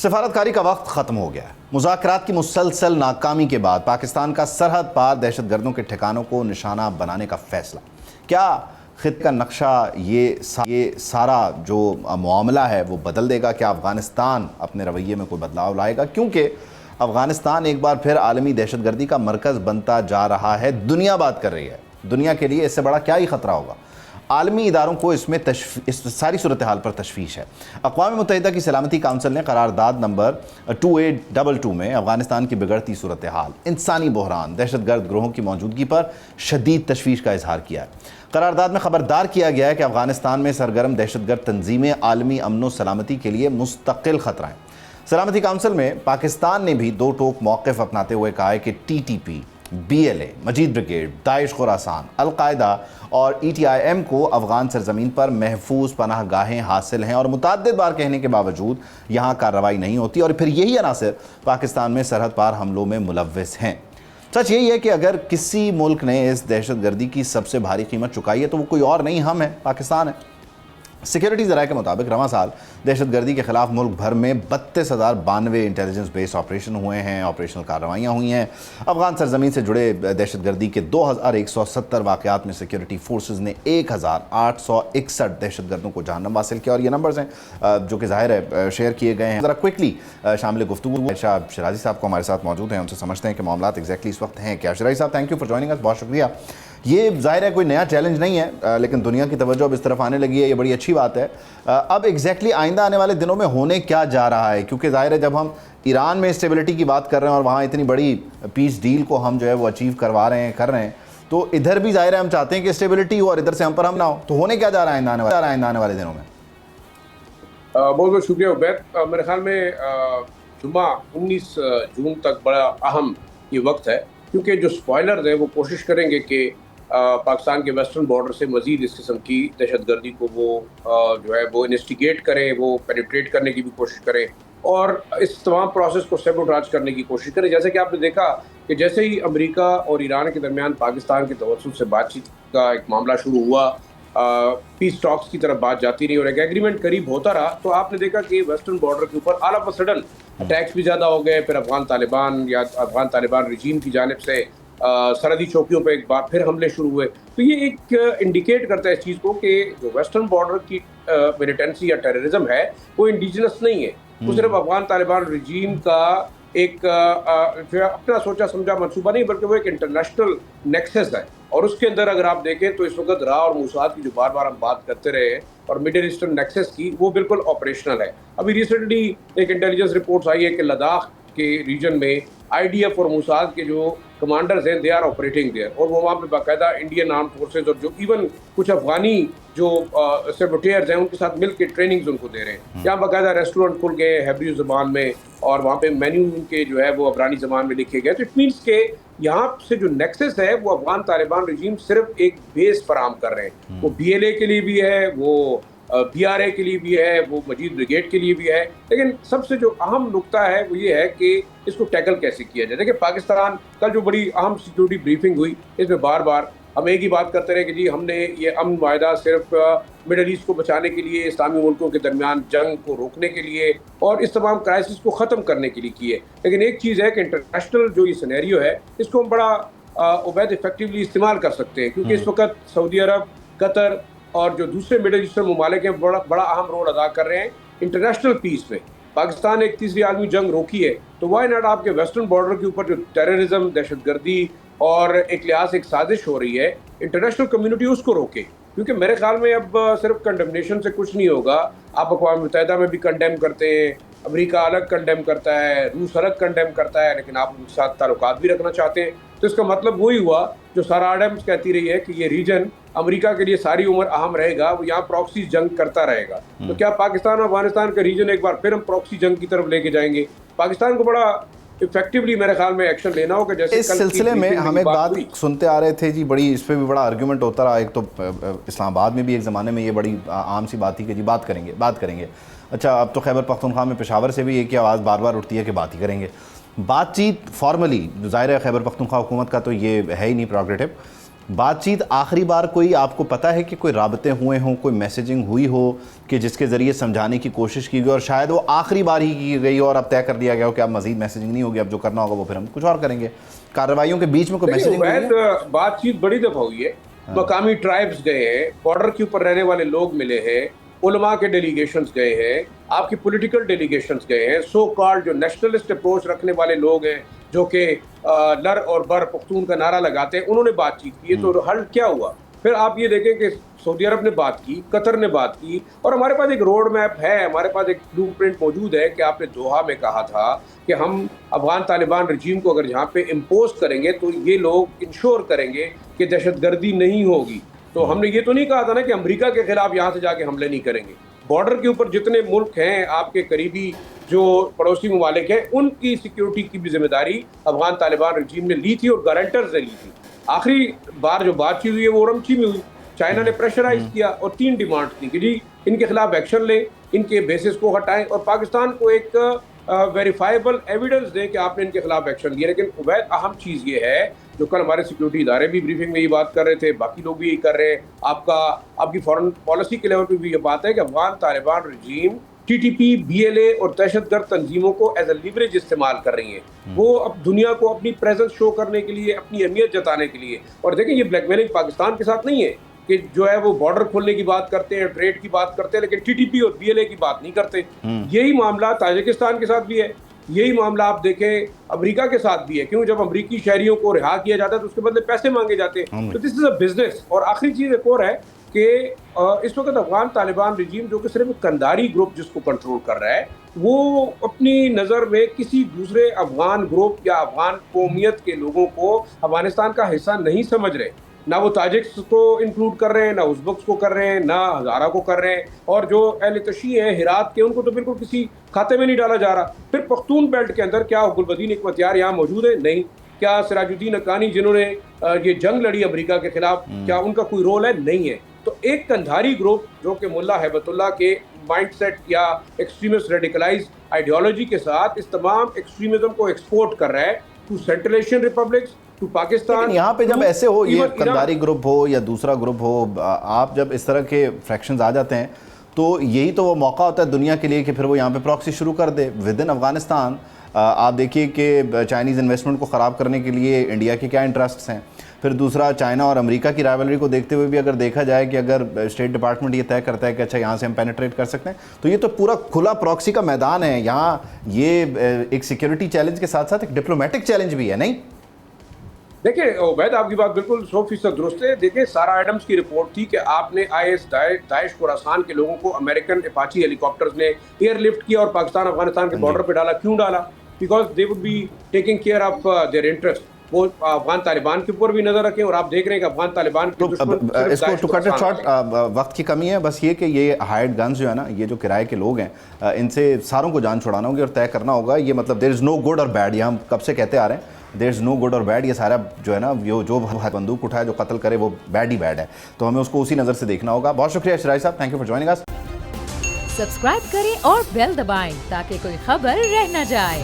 سفارتکاری کا وقت ختم ہو گیا ہے۔ مذاکرات کی مسلسل ناکامی کے بعد پاکستان کا سرحد پار دہشت گردوں کے ٹھکانوں کو نشانہ بنانے کا فیصلہ، کیا خطے کا نقشہ یہ سارا جو معاملہ ہے وہ بدل دے گا؟ کیا افغانستان اپنے رویے میں کوئی بدلاؤ لائے گا؟ کیونکہ افغانستان ایک بار پھر عالمی دہشت گردی کا مرکز بنتا جا رہا ہے۔ دنیا بات کر رہی ہے، دنیا کے لیے اس سے بڑا کیا ہی خطرہ ہوگا؟ عالمی اداروں کو اس ساری صورتحال پر تشویش ہے۔ اقوام متحدہ کی سلامتی کونسل نے قرارداد نمبر 2822 میں افغانستان کی بگڑتی صورتحال، انسانی بحران، دہشت گرد گروہوں کی موجودگی پر شدید تشویش کا اظہار کیا ہے۔ قرارداد میں خبردار کیا گیا ہے کہ افغانستان میں سرگرم دہشت گرد تنظیمیں عالمی امن و سلامتی کے لیے مستقل خطرہ ہیں۔ سلامتی کونسل میں پاکستان نے بھی دو ٹوک موقف اپناتے ہوئے کہا ہے کہ TTP، BLA، مجید بریگیڈ، داعش خراسان، القاعدہ اور ETIM کو افغان سرزمین پر محفوظ پناہ گاہیں حاصل ہیں، اور متعدد بار کہنے کے باوجود یہاں کارروائی نہیں ہوتی، اور پھر یہی عناصر پاکستان میں سرحد پار حملوں میں ملوث ہیں۔ سچ یہی ہے کہ اگر کسی ملک نے اس دہشت گردی کی سب سے بھاری قیمت چکائی ہے تو وہ کوئی اور نہیں، ہم ہیں، پاکستان ہے۔ سیکیورٹی ذرائع کے مطابق رواں سال دہشت گردی کے خلاف ملک بھر میں 32,092 انٹیلیجنس بیس آپریشن ہوئے ہیں، آپریشنل کارروائیاں ہوئی ہیں۔ افغان سرزمین سے جڑے دہشت گردی کے 2170 واقعات میں سیکیورٹی فورسز نے 1861 دہشت گردوں کو جہنم حاصل کیا، اور یہ نمبرز ہیں جو کہ ظاہر ہے شیئر کیے گئے ہیں۔ ذرا کوئکلی شامل گفتگو عائشہ شیرازی صاحب کو ہمارے ساتھ موجود ہیں، ان سے سمجھتے ہیں کہ معاملات ایگزیکٹلی اس وقت ہیں کیا۔ شیرازی صاحب، تھینک یو فار جوائننگ اس، بہت شکریہ۔ یہ ظاہر ہے کوئی نیا چیلنج نہیں ہے، لیکن دنیا کی توجہ اب اس طرف آنے لگی ہے، یہ بڑی اچھی بات ہے۔ اب ایگزیکٹلی آئندہ آنے والے دنوں میں ہونے کیا جا رہا ہے؟ کیونکہ ظاہر ہے جب ہم ایران میں اسٹیبلٹی کی بات کر رہے ہیں اور وہاں اتنی بڑی پیس ڈیل کو ہم جو ہے وہ اچیو کر رہے ہیں، تو ادھر بھی ظاہر ہے ہم چاہتے ہیں کہ اسٹیبلٹی ہو اور ادھر سے ہم پر ہم نہ ہو، تو ہونے کیا جا رہا ہے آئندہ آنے والے دنوں میں؟ بہت بہت شکریہ عبید۔ میرے خیال میں جمعہ 19 جون تک بڑا اہم یہ وقت ہے، کیونکہ جو سپوائلرز ہیں وہ کوشش کریں گے کہ پاکستان کے ویسٹرن بارڈر سے مزید اس قسم کی دہشت گردی کو وہ جو ہے وہ انویسٹیگیٹ کریں، وہ پینیٹریٹ کرنے کی بھی کوشش کریں، اور اس تمام پروسیس کو سیبوٹاج کرنے کی کوشش کریں۔ جیسے کہ آپ نے دیکھا کہ جیسے ہی امریکہ اور ایران کے درمیان پاکستان کے توسط سے بات چیت کا ایک معاملہ شروع ہوا، پیس ٹاکس کی طرف بات جاتی رہی اور ایک ایگریمنٹ قریب ہوتا رہا، تو آپ نے دیکھا کہ ویسٹرن بارڈر کے اوپر all of a sudden attacks بھی زیادہ ہو گئے۔ پھر افغان طالبان رجیم کی جانب سے سرحدی چوکیوں پہ ایک بار پھر حملے شروع ہوئے۔ تو یہ ایک انڈیکیٹ کرتا ہے اس چیز کو کہ جو ویسٹرن بارڈر کی ملیٹنسی یا ٹیررزم ہے وہ انڈیجنس نہیں ہے، وہ صرف افغان طالبان رجیم کا ایک اپنا سوچا سمجھا منصوبہ نہیں، بلکہ وہ ایک انٹرنیشنل نیکسس ہے۔ اور اس کے اندر اگر آپ دیکھیں تو اس وقت راہ اور موساد کی جو بار بار ہم بات کرتے رہے ہیں اور مڈل ایسٹرن نیکسس کی، وہ بالکل آپریشنل ہے۔ ابھی ریسنٹلی ایک انٹیلیجنس رپورٹس آئی ہے کہ لداخ کے ریجن میں IDF اور موساد کے جو کمانڈرز ہیں دے آر آپریٹنگ دیئر، اور وہ وہاں پہ باقاعدہ انڈین آرم فورسز اور جو ایون کچھ افغانی جو سیبوٹیئرز ہیں ان کے ساتھ مل کے ٹریننگز ان کو دے رہے ہیں۔ یہاں باقاعدہ ریسٹورنٹ کھل گئے ہیبریو زبان میں، اور وہاں پہ مینیو ان کے جو ہے وہ عبرانی زبان میں لکھے گئے۔ تو اٹ مینس کہ یہاں سے جو نیکسس ہے وہ افغان طالبان رجیم صرف ایک بیس فراہم کر رہے ہیں، وہ BLA کے لیے بھی ہے، وہ BRA کے لیے بھی ہے، وہ مجید بریگیڈ کے لیے بھی ہے، لیکن سب سے جو اہم نقطہ ہے وہ یہ ہے کہ اس کو ٹیکل کیسے کیا جائے۔ دیکھیں پاکستان کل جو بڑی اہم سیکیورٹی بریفنگ ہوئی، اس میں بار بار ہم ایک ہی بات کرتے رہے کہ جی ہم نے یہ امن معاہدہ صرف مڈل ایسٹ کو بچانے کے لیے، اسلامی ملکوں کے درمیان جنگ کو روکنے کے لیے اور اس تمام کرائسس کو ختم کرنے کے لیے کی ہے، لیکن ایک چیز ہے کہ انٹرنیشنل جو یہ سینیریو ہے اس کو ہم بڑا عبید افیکٹولی استعمال کر سکتے ہیں، کیونکہ اس وقت سعودی عرب، قطر اور جو دوسرے مڈل ایسٹرن ممالک ہیں بڑا اہم رول ادا کر رہے ہیں انٹرنیشنل پیس میں۔ پاکستان نے ایک تیسری عالمی جنگ روکی ہے، تو وائی ناٹ آپ کے ویسٹرن بارڈر کے اوپر جو ٹیررزم، دہشت گردی اور ایک لحاظ سے ایک سازش ہو رہی ہے، انٹرنیشنل کمیونٹی اس کو روکے، کیونکہ میرے خیال میں اب صرف کنڈمنیشن سے کچھ نہیں ہوگا۔ آپ اقوام متحدہ میں بھی کنڈیم کرتے ہیں، امریکہ الگ کنڈیم کرتا ہے، روس الگ کنڈیم کرتا ہے، لیکن آپ ان کے ساتھ تعلقات بھی رکھنا چاہتے ہیں، تو اس کا مطلب وہی ہوا جو سارا ایڈمز کہتی رہی ہے کہ یہ ریجن امریکہ کے لیے ساری عمر اہم رہے گا، وہ یہاں پراکسی جنگ کرتا رہے گا۔ تو کیا پاکستان اور افغانستان کا ریجن ایک بار پھر ہم پراکسی جنگ کی طرف لے کے جائیں گے؟ پاکستان کو بڑا ایفیکٹولی میرے خیال میں ایکشن لینا ہوگا۔ جیسے اس سلسلے میں ہم ایک بات سنتے آ رہے تھے جی، بڑی اس پہ بھی بڑا آرگیومنٹ ہوتا رہا، ایک تو اسلام آباد میں بھی ایک زمانے میں یہ بڑی عام سی بات تھی کہ جی بات کریں گے۔ اچھا اب تو خیبر پختونخوا میں پشاور سے بھی ایک ہی آواز بار بار اٹھتی ہے کہ بات ہی کریں گے۔ بات چیت فارملی ظاہر ہے خیبر پختونخوا حکومت کا تو یہ ہے ہی نہیں پروگریٹو، بات چیت آخری بار کوئی آپ کو پتہ ہے کہ کوئی رابطے ہوئے ہوں, کوئی میسیجنگ ہوئی ہو کہ جس کے ذریعے سمجھانے کی کوشش کی گئی اور شاید وہ آخری بار ہی کی گئی اور اب طے کر دیا گیا ہو کہ اب مزید میسیجنگ نہیں ہوگی, اب جو کرنا ہوگا وہ پھر ہم کچھ اور کریں گے؟ کارروائیوں کے بیچ میں کوئی میسیجنگ ہوئی ہے؟ بات چیت بڑی دفعہ ہوئی ہے, مقامی ٹرائبز گئے ہیں, بارڈر کے اوپر رہنے والے لوگ ملے ہیں, علماء کے ڈیلیگیشنز گئے ہیں, آپ کی پولیٹیکل ڈیلیگیشنز گئے ہیں, سو کالڈ جو نیشنلسٹ اپروچ رکھنے والے لوگ ہیں جو کہ لر اور بر پختون کا نعرہ لگاتے ہیں, انہوں نے بات چیت کی ہے. تو حل کیا ہوا؟ پھر آپ یہ دیکھیں کہ سعودی عرب نے بات کی, قطر نے بات کی, اور ہمارے پاس ایک روڈ میپ ہے, ہمارے پاس ایک بلو پرنٹ موجود ہے کہ آپ نے دوحہ میں کہا تھا کہ ہم افغان طالبان رجیم کو اگر یہاں پہ امپوز کریں گے تو یہ لوگ انشور کریں گے کہ دہشت گردی نہیں ہوگی. تو ہم نے یہ تو نہیں کہا تھا نا کہ امریکہ کے خلاف یہاں سے جا کے حملے نہیں کریں گے. بارڈر کے اوپر جتنے ملک ہیں آپ کے قریبی جو پڑوسی ممالک ہیں, ان کی سیکیورٹی کی بھی ذمہ داری افغان طالبان رجیم نے لی تھی اور گارنٹرز نے لی تھی. آخری بار جو بات چیت ہوئی ہے وہ رمچی میں ہوئی. چائنا نے پریشرائز کیا اور 3 ڈیمانڈ تھی کہ جی ان کے خلاف ایکشن لیں, ان کے بیسس کو ہٹائیں اور پاکستان کو ایک ویریفائیبل ایویڈنس دیں کہ آپ نے ان کے خلاف ایکشن لیا. لیکن عبید اہم چیز یہ ہے جو کل ہمارے سیکیورٹی ادارے بھی بریفنگ میں یہ بات کر رہے تھے, باقی لوگ بھی یہی کر رہے ہیں, آپ کی فارن پالیسی کے لیول پہ بھی یہ بات ہے کہ Afghan Taliban regime T T P, B L A اور دہشت گرد تنظیموں کو ایز اے لیوریج استعمال کر رہی ہیں. وہ اب دنیا کو اپنی پریزنس شو کرنے کے لیے, اپنی اہمیت جتانے کے لیے. اور دیکھیں یہ بلیک میلنگ پاکستان کے ساتھ نہیں ہے کہ جو ہے وہ بارڈر کھولنے کی بات کرتے ہیں, ٹریڈ کی بات کرتے ہیں, لیکن ٹی ٹی پی اور بی ایل اے کی بات نہیں کرتے. یہی معاملہ تاجکستان کے ساتھ بھی ہے, یہی معاملہ آپ دیکھیں امریکہ کے ساتھ بھی ہے. کیوں؟ جب امریکی شہریوں کو رہا کیا جاتا ہے تو اس کے بدلے پیسے مانگے جاتے ہیں. تو دس از اے بزنس. اور آخری چیز ایک اور ہے کہ اس وقت افغان طالبان رجیم جو کہ صرف کنداری گروپ جس کو کنٹرول کر رہا ہے, وہ اپنی نظر میں کسی دوسرے افغان گروپ یا افغان قومیت کے لوگوں کو افغانستان کا حصہ نہیں سمجھ رہے. نہ وہ تاجکس کو انکلوڈ کر رہے ہیں, نہ ازبکس کو کر رہے ہیں, نہ ہزارہ کو کر رہے ہیں, اور جو اہل تشیع ہیں ہرات کے ان کو تو بالکل کسی کھاتے میں نہیں ڈالا جا رہا. پھر پختون بیلٹ کے اندر کیا گلبدین حکمتیار یہاں موجود ہے؟ نہیں. کیا سراج الدین حقانی جنہوں نے یہ جنگ لڑی امریکہ کے خلاف, کیا ان کا کوئی رول ہے؟ نہیں ہے. تو ایک کندھاری گروپ جو کہ ملا ہیبت اللہ کے مائنڈ سیٹ یا ایکسٹریمسٹ ریڈیکلائز آئیڈیالوجی کے ساتھ اس تمام ایکسٹریمزم کو ایکسپورٹ کر رہا ہے to Central Asian republics, to Pakistan. یہاں پہ جب ایسے ہو, یہ کندھاری گروپ ہو یا دوسرا گروپ ہو, آپ جب اس طرح کے فریکشنز آ جاتے ہیں تو یہی تو وہ موقع ہوتا ہے دنیا کے لیے کہ پھر وہ یہاں پہ پراکسی شروع کر دے ود ان افغانستان. آپ دیکھیے کہ چائنیز انویسٹمنٹ کو خراب کرنے کے لیے انڈیا کے کیا انٹرسٹس ہیں. پھر دوسرا, چائنا اور امریکہ کی رائیولری کو دیکھتے ہوئے بھی اگر دیکھا جائے کہ اگر اسٹیٹ ڈپارٹمنٹ یہ طے کرتا ہے کہ اچھا یہاں سے ہم پینیٹریٹ کر سکتے ہیں, تو یہ تو پورا کھلا پراکسی کا میدان ہے. یہاں یہ ایک سیکیورٹی چیلنج کے ساتھ ساتھ ایک ڈپلومیٹک چیلنج بھی ہے. نہیں دیکھیں عبید, آپ کی بات بالکل 100% درست ہے. دیکھیں سارا ایڈمز کی رپورٹ تھی کہ آپ نے آئی ایس داعش خراسان کے لوگوں کو امریکن اپاچی ہیلی کاپٹرز نے ایئر لفٹ کیا اور پاکستان افغانستان کے بارڈر پہ ڈالا. کیوں ڈالا؟ Because they would be taking care of their interest. وہ افغان طالبان کے اوپر بھی نظر رکھیں, اور آپ دیکھ رہے ہیں کہ افغان طالبان کے اس کو ٹو کٹ اٹ شارٹ, وقت کی کمی ہے بس یہ کہ یہ ہائرڈ گنز جو ہے نا, یہ جو کرائے کے لوگ ہیں, ان سے ساروں کو جان چھڑانا ہوگی اور طے کرنا ہوگا. یہ مطلب دیر از نو گڈ اور بیڈ, یہ ہم کب سے کہتے آ رہے ہیں, دیر از نو گڈ اور بیڈ. یہ سارا جو ہے نا, جو بندوق اٹھائے جو قتل کرے وہ بیڈ ہی بیڈ ہے. تو ہمیں اس کو اسی نظر سے دیکھنا ہوگا. بہت شکریہ شراج صاحب, thank you for joining us. Subscribe کریں اور بیل دبائیں تاکہ کوئی خبر رہ نہ جائے.